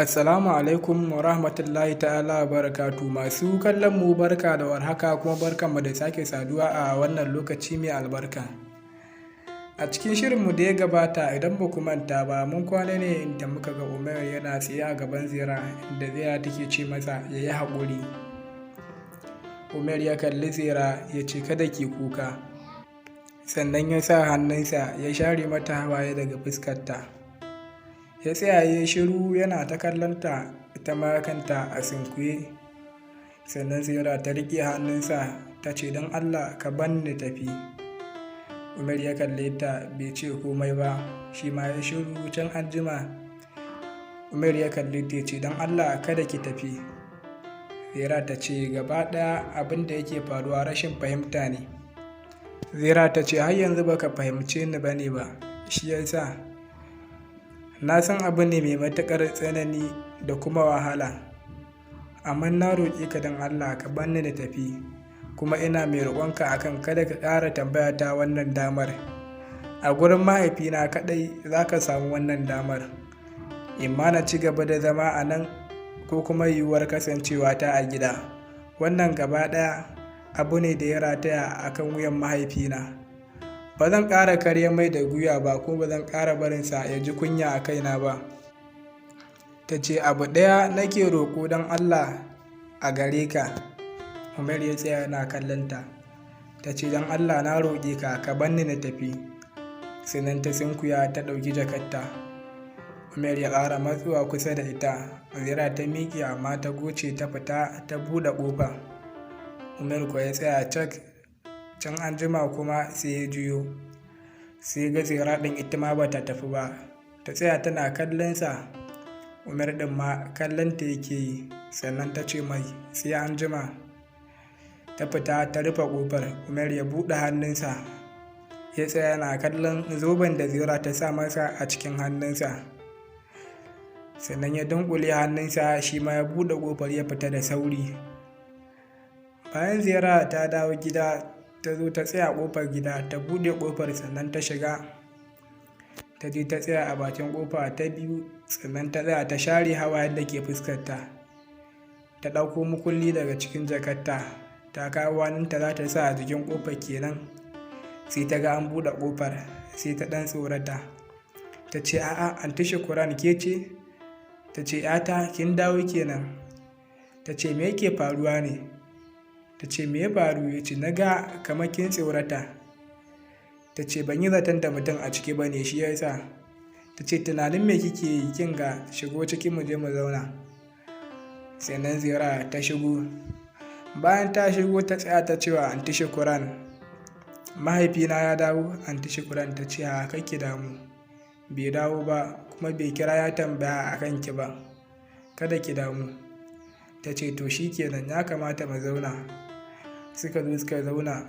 Assalamu alaikum wa rahmatullahi ta'ala wa barakatu. Masu kallon mu barka da warhaka kuma barkanmu da sake saduwa a wannan lokaci mai albarka. A cikin shirinmu da ya gabata idan ba ku manta ba mun kwana ne inda muka ga Umar yana tsaye a gaban Zira inda Zira take ce masa ya yi haƙuri. Umar ya kalli Zira ya ce kada ki kuka, sannan ya sa hannunsa ya share mata hawaye daga fuskarta. Ya tsaya ya shiru yana ta kallonta ita ma kanta a sunkuye, sannan Zira ta riƙe hannunsa ta ce don Allah ka ban ni tafi. Umar ya kalle ta bai ce komai ba, shi ma ya shiru. Can anjima Umar ya kalle ta ce don Allah kada ki tafi. Zira ta ce gaba ɗaya abin da yake faruwa rashin fahimta ne. Zira ta ce har yanzu baka fahimce ni bane ba, shi yasa na san abu ne mai matuƙar tsanani da kuma wahala, amma na roƙe ka don Allah ka bar ni da tafi, kuma ina mai roƙonka akan kada ka ƙara tambaya ta wannan damar. A gurin mahaifina kaɗai za ka samu wannan damar, imma na ci gaba da zama a nan ko kuma yiwuwar kasancewa ta a gida. Wannan gaba ɗaya abu ne da ya rataya a kan wuyan mahaifina. Ba zan ƙara karya mai da gwiwa ba kuma ba zan ƙara barinsa ya ji kunya a kaina ba. Ta ce abu ɗaya nake roƙo don Allah a gare ka. Umar ya tsaya yana kallonta. Ta ce don Allah na roƙe ka ka bar ni na tafi. Sannan ta sunkuya ta ɗauki jakarta. Umar ya ƙara matsuwa kusa da ita. Zira ta miƙe amma ta goce ta fita ta buɗe ƙofa. Umar kuwa ya tsaya cak. Can anjima kuma sai ya juyo, sai ga Zira ɗin ita ma bata tafi ba. Ta tsaya tana kallonsa. Umar ɗin ma kallonta yake yi, sannan ta ce mai sai anjima. Ta fita ta rufe ƙofar. Umar ya buɗe hannunsa ya tsaya yana kallon zoben da Zira ta sa masa a cikin hannunsa, sannan ya dunƙule hannunsa shi ma ya buɗe ƙofar ya fita da sauri. Bayan Zira ta dawo gida ta zo ta tsaya a ƙofar gida, ta buɗe ƙofar sannan ta shiga. Ta je ta tsaya a bakin ƙofa ta biyu, sannan ta tsaya ta share hawayen da ke fuskarta. Ta ɗauko mukulli daga cikin jakarta ta kawo hannunta za ta sa a jikin ƙofar kenan, sai ta ga an buɗe ƙofar, sai ta ɗan tsorata. Ta ce a'a anti Shukuran ke ce? Ta ce ‘yata kin dawo kenan. Ta ce me yake faruwa ne? Ta ce me ya faru? Ya ce na ga kamar kin tsorata. Ta ce ban yi zaton da mutum a ciki ba ne shi yasa. Ta ce tunanin me kike yi? Kin ga shigo ciki mu je mu zauna. Sannan Zira ta shigo. Bayan ta shigo ta tsaya ta cewa anti Shukuran mahaifina ya dawo. Anti Shukuran ta ce a kake damu, bai dawo ba kuma bai kira ya tambaya a kanki ba, kada ki damu. Ta ce to shi kenan ya kamata mu zauna. Suka zo suka zauna.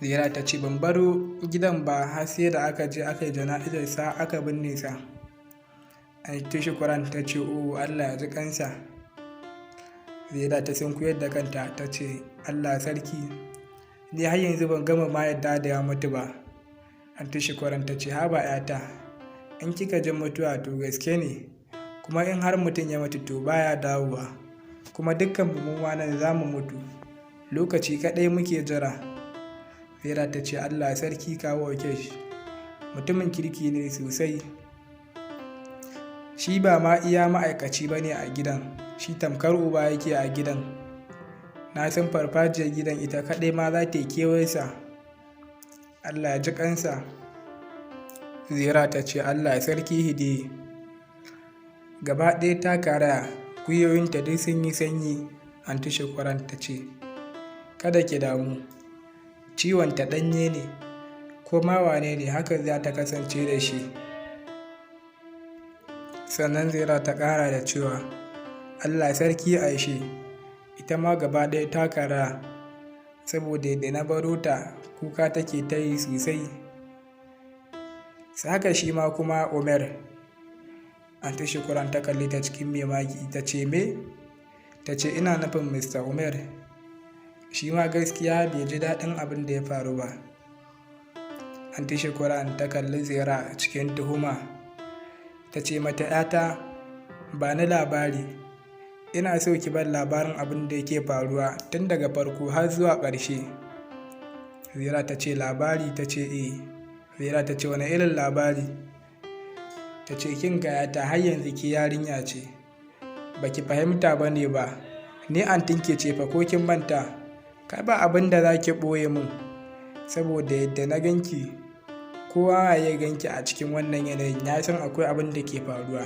Zira ta ce ban baro gidan ba har sai da aka je aka yi jana'izarsa aka binne sa. Anti Shukuran ta ce o Allah ya ji kansa. Zira ta sunkuyar da kanta ta ce Allah sarki, ni har yanzu ban gama ma yadda da ya mutu ba. Anti Shukuran ta ce haba ‘yata, in kika ji mutuwa to gaske ne, kuma in har mutum ya mutu to baya dawowa, kuma dukkan mu nan za mu mutu, lokaci kaɗai muke jira. Zira ta ce Allah sarki kawo shi, mutumin kirki ne sosai, shi ba ma iya ma'aikaci ba ne a gidan, shi tamkar uba yake a gidan. Na san farfajiyar gidan ita kaɗai ma za ta yi kewarsa, Allah ya ji kansa. Zira ta ce Allah sarki hidi. Gaba ɗaya ta karaya, gwiwoyinta duk sun yi sanyi. Anti Shukuran ta ce kada ki damu, ciwonta ɗanye ne, ko ma wane ne haka za ta kasance da shi. Sannan Zira ta ƙara da cewa Allah sarki Aishe, ita ma gaba ɗaya ta karaya, saboda da na baro ta kuka take ta yi sosai. Haka shi ma kuma Umar. Anti Shukuran ta kalli ta cikin memaki ta ce me? Ta ce ina nufin Mr. Umar. Shi ma gaskiya bai ji daɗin abin da ya faru ba. Anti Shukuran ta kalli Zira cikin tuhuma. Ta ce mata ‘yata ba ni labari, ina so ki bar labarin abin da yake faruwa tun daga farko har zuwa ƙarshe. Zira ta ce labari, ta ce Zira ta ce wani irin labari? Ta ce kin gayata har yanzu ki yarinya ce, baki fahimta ba ne ba, ni antin ke ce fa ko kin manta? Kai ba abin da za ki ɓoye min, saboda yadda na ganki, kowa ya ganki a cikin wannan yanayin ya san akwai abin da ke faruwa.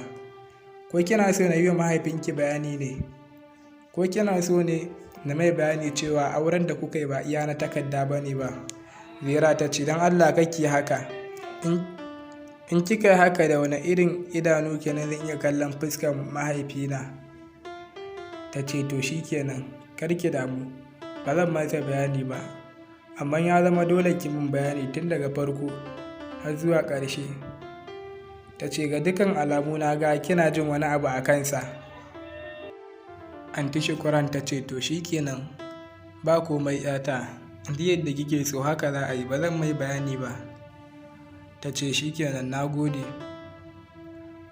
Ko kina so na yi wa mahaifinki bayani ne? Ko kina so ne na mai bayani cewa auren da kuka yi ba iya na takarda ba ne ba? Zira ta ce don Allah kake haka, in kika yi haka da wani irin idanu kenan zan iya kallon fuskar mahaifina? Ta ce to shi kenan, kar ki damu, ba zan masa bayani ba, amma ya zama dole ki min bayani tun daga farko har zuwa ƙarshe. Ta ce ga dukkan alamu na ga kina jin wani abu a kansa. Anti Shukuran ta ce to shi kenan, ba komai yata, duk yadda kike so haka za a yi, ba zan mai bayani ba. Ta ce shi kenan, na gode.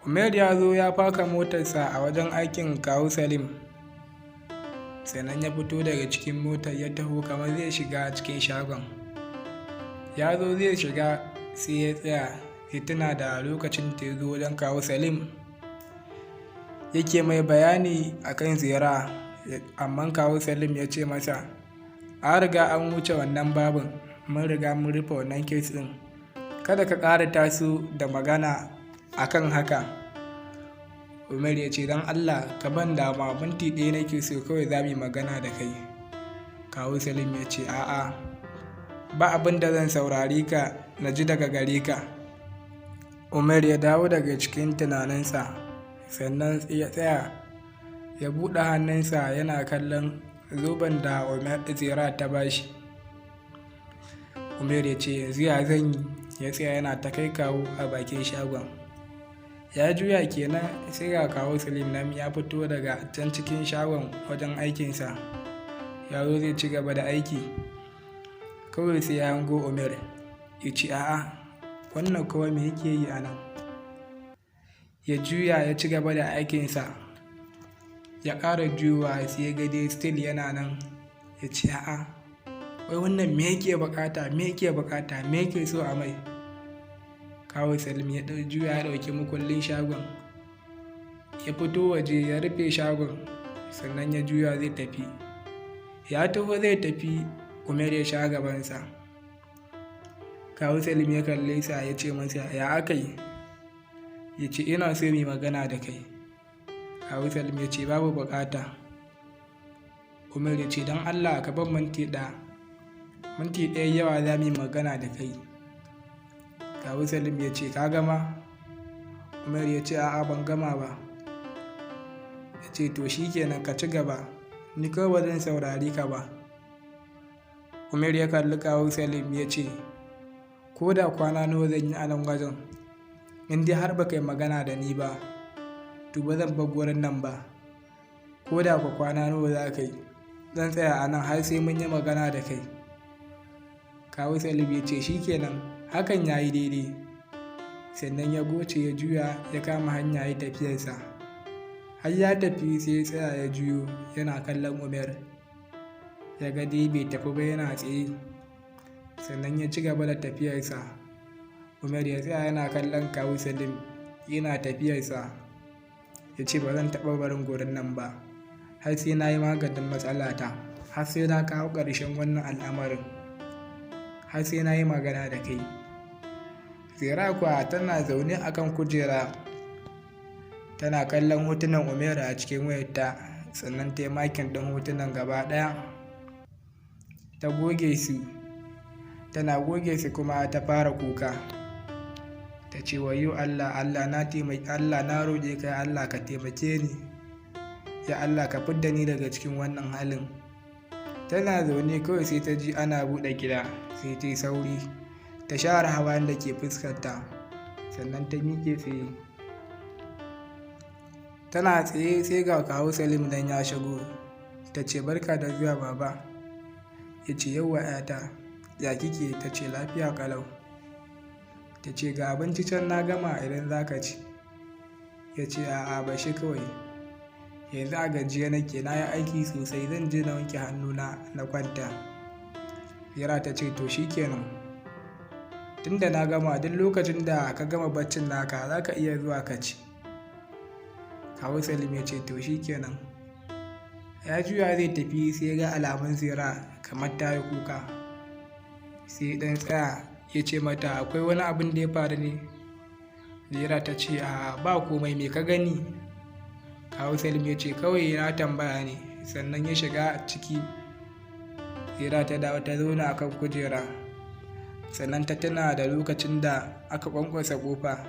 Umair ya zo ya faka motarsa a wajen aikin kawu Salim, sannan ya fito daga cikin motar ya taho kamar zai shiga cikin shagon. Ya zo zai shiga sai ya tsaya, ya tuna da lokacin da ya zo wajen kawu Salim yake mai bayani akan Zira, amma kawu Salim ya ce masa an riga an wuce wannan babin, mun riga mun rufe wannan kes ɗin, kada ka ƙara taso da magana akan haka. Umar ya ce don Allah ka ban dama, minti ɗaya nake so kawai za mu yi magana da kai. Kawu Salim ya ce a'a, ba abin da zan saurari ka na ji daga gare ka. Umar ya dawo daga cikin tunaninsa, sannan ya tsaya ya buɗe hannunsa yana kallon zoben da Zira ta bashi. Umar ya ce yanzu ya zan yi? Ya tsaya yana ta kai kawo a bakin shagon. Ya juya kenan sai ga kawo Salim nan ya fito daga can cikin shagon wajen aikinsa, ya zo zai ci gaba da aiki, kawai sai ya hango Umar. Ya ce a'a, wannan kawai me yake yi a nan? Ya juya ya ci gaba da aikinsa, ya ƙara juyowa sai ya ga dai still yana nan. Ya ce a'a, wai wannan me yake bukata, me yake so a mai? Kawo Salim ya juya ya ɗauki makullin shagon, ya fito waje ya rufe shagon, sannan ya juya zai tafi. Ya taho zai tafi, Umar ya sha gabansa. Kawo Salim ya kalle sa ya ce masa ya aka yi? Ya ce ina so mai magana da kai. Kawo Salim ya ce babu bukata. Umar ya ce don Allah ka ban minti ɗaya yawa za mu yi magana da kai. Kawu Salim ya ce ka gama? Umar ya ce a'a ban gama ba. Ya ce to shi kenan ka ci gaba, ni kawai ba zan saurari ka ba. Umar ya kalli Kawu Salim ya ce ko da kwana nawa zan yi a nan wajen, in dai har ba kai magana da ni ba to ba zan bar gurin nan ba. Ko da kwa kwana nawa za ka yi, zan tsaya a nan har sai mun yi magana da kai. Kawu Salim ya ce shi kenan, hakan ya yi daidai. Sannan ya goce ya juya ya kama hanya ya tafiyarsa. Har ya tafi sai ya tsaya ya juyo yana kallon Umar, ya ga dai bai tafi ba yana tsaye. Sannan ya ci gaba da tafiyarsa. Umar ya tsaya yana kallon Kawu Salim yana tafiyarsa, ya ce ba zan taɓa barin gurin nan ba har sai na yi maganin matsalata, har sai na kawo ƙarshen wannan al'amarin, har sai na yi magana da kai. Zira kuwa tana zaune a kan kujera tana kallon hotunan Umar a cikin wayarta, sannan ta yi makin ɗin hotunan gaba ɗaya ta goge su. Tana goge su kuma ta fara kuka, ta ce wayo Allah, Allah na roƙe ka, Allah ka taimake ni, ya Allah ka fidda ni daga cikin wannan halin. Tana zaune kawai sai ta ji ana buɗe gida, sai ta yi sauri ta share hawayen da ke fuskarta, sannan ta miƙe tsaye. Tana tsaye sai ga Kawu Salim dan ya shigo. Ta ce barka da zuwa baba. Ya ce yauwa ‘yata, ya kike? Ta ce lafiya ƙalau. Ta ce ga abinci can na gama idan za ka ci. ya ce a'a ba shi kawai, yanzu a gajiye nake, na yi aiki sosai, zan je na wanke hannuna na kwanta. Ziyara ta ce to shikenan, tunda na gama, duk lokacin da ka gama baccin naka za ka iya zuwa ka ci. Kawu Salim ya ce to shikenan. Ya juya zai tafi sai ga alamun Ziyara kamar ta yi kuka, sai ɗan tsaya ya ce mata akwai wani abin da ya faru ne? Ziyara ta ce a ba komai, me ka gani? Kawu Salim ya ce kawai na tambaya ne. Sannan ya shiga ciki. Ziyara ta dawo ta zauna a kan kujera, sannan ta tuna da lokacin da aka ƙwanƙwasa ƙofa.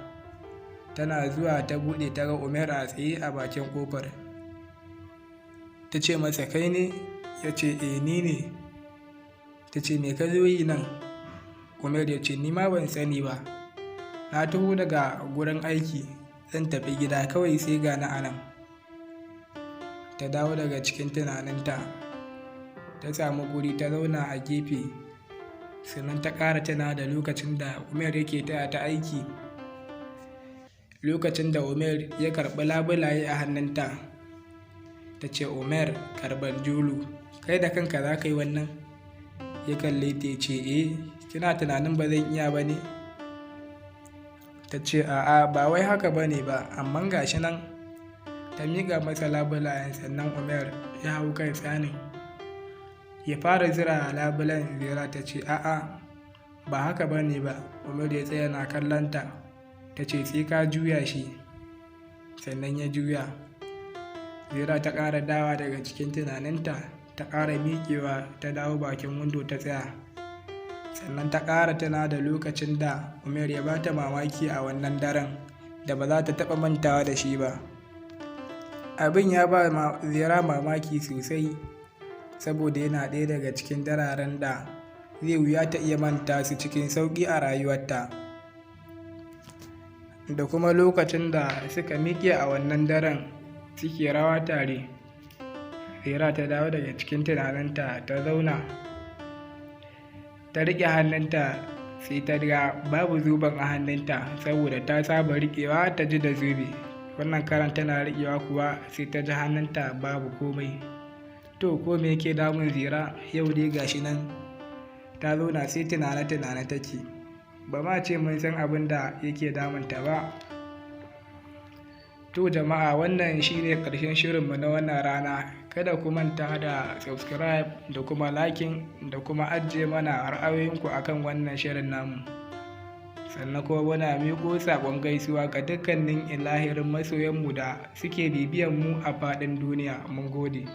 Tana zuwa ta buɗe ta ga Umair a tsaye a bakin ƙofar. Ta ce masa kai ne? Ya ce ni ne. Ta ce me ka zo yi nan? Umair ya ce ni ma ban sani ba, na taho daga gurin aiki zan tafi gida kawai sai ga na anan. Ta dawo daga cikin tunaninta, ta samu guri ta zauna a gefe, sannan ta ƙara tana da lokacin da Umair yake taya ta aiki. Lokacin da Umair ya karɓi labulaye a hannunta, ta ce Umair karɓar julu, kai da kanka za ka yi wannan? Ya kalle ta ce kina tunanin ba zan iya ba ne? Ta ce a'a ba wai haka ba ne ba, amma gashi nan. Ta miƙa masa labulayen, sannan Umair ya hau kan tsanin ya fara zira labulen. Ziyara ta ce a'a ba haka ba ne ba. Umair ya tsaya na kallonta. Ta ce sai ka juya shi. Sannan ya juya. Ziyara ta ƙara dawa daga cikin tunaninta, ta ƙara miƙewa ta dawo bakin windo ta tsaya. Sannan ta ƙara tana da lokacin da Umair ya bata mamaki a wannan daren da ba za ta taɓa mantawa da shi ba. Abin ya ba Ziyara mamaki sosai, saboda yana ɗaya daga cikin dararen da zai wuya ta iya manta su cikin sauƙi a rayuwarta. Da kuma lokacin da suka miƙe a wannan daren suke rawa tare. Ziyara ta dawo daga cikin tunaninta ta zauna, ta riƙe hannunta, sai ta ga babu zoben a hannunta, saboda ta saba riƙewa ta ji da zobe. Wannan karan tana riƙewa kuwa sai ta ji hannunta babu komai. To ko me yake damun Ziyara? Yau dai gashi nan ta zauna sai tunane-tunane take. Ba ma ce mun san abin da yake damunta ba. To jama'a, wannan shine ƙarshen shirinmu na wannan rana. Kada ku manta da subscribe da kuma liking da kuma ajiye mana ra'ayoyinku akan wannan shirin namu. Sannan kuma muna miƙo saƙon gaisuwa ga dukkanin ilahirin masoyanmu da suke bibiyan mu a faɗin duniya. Mun gode.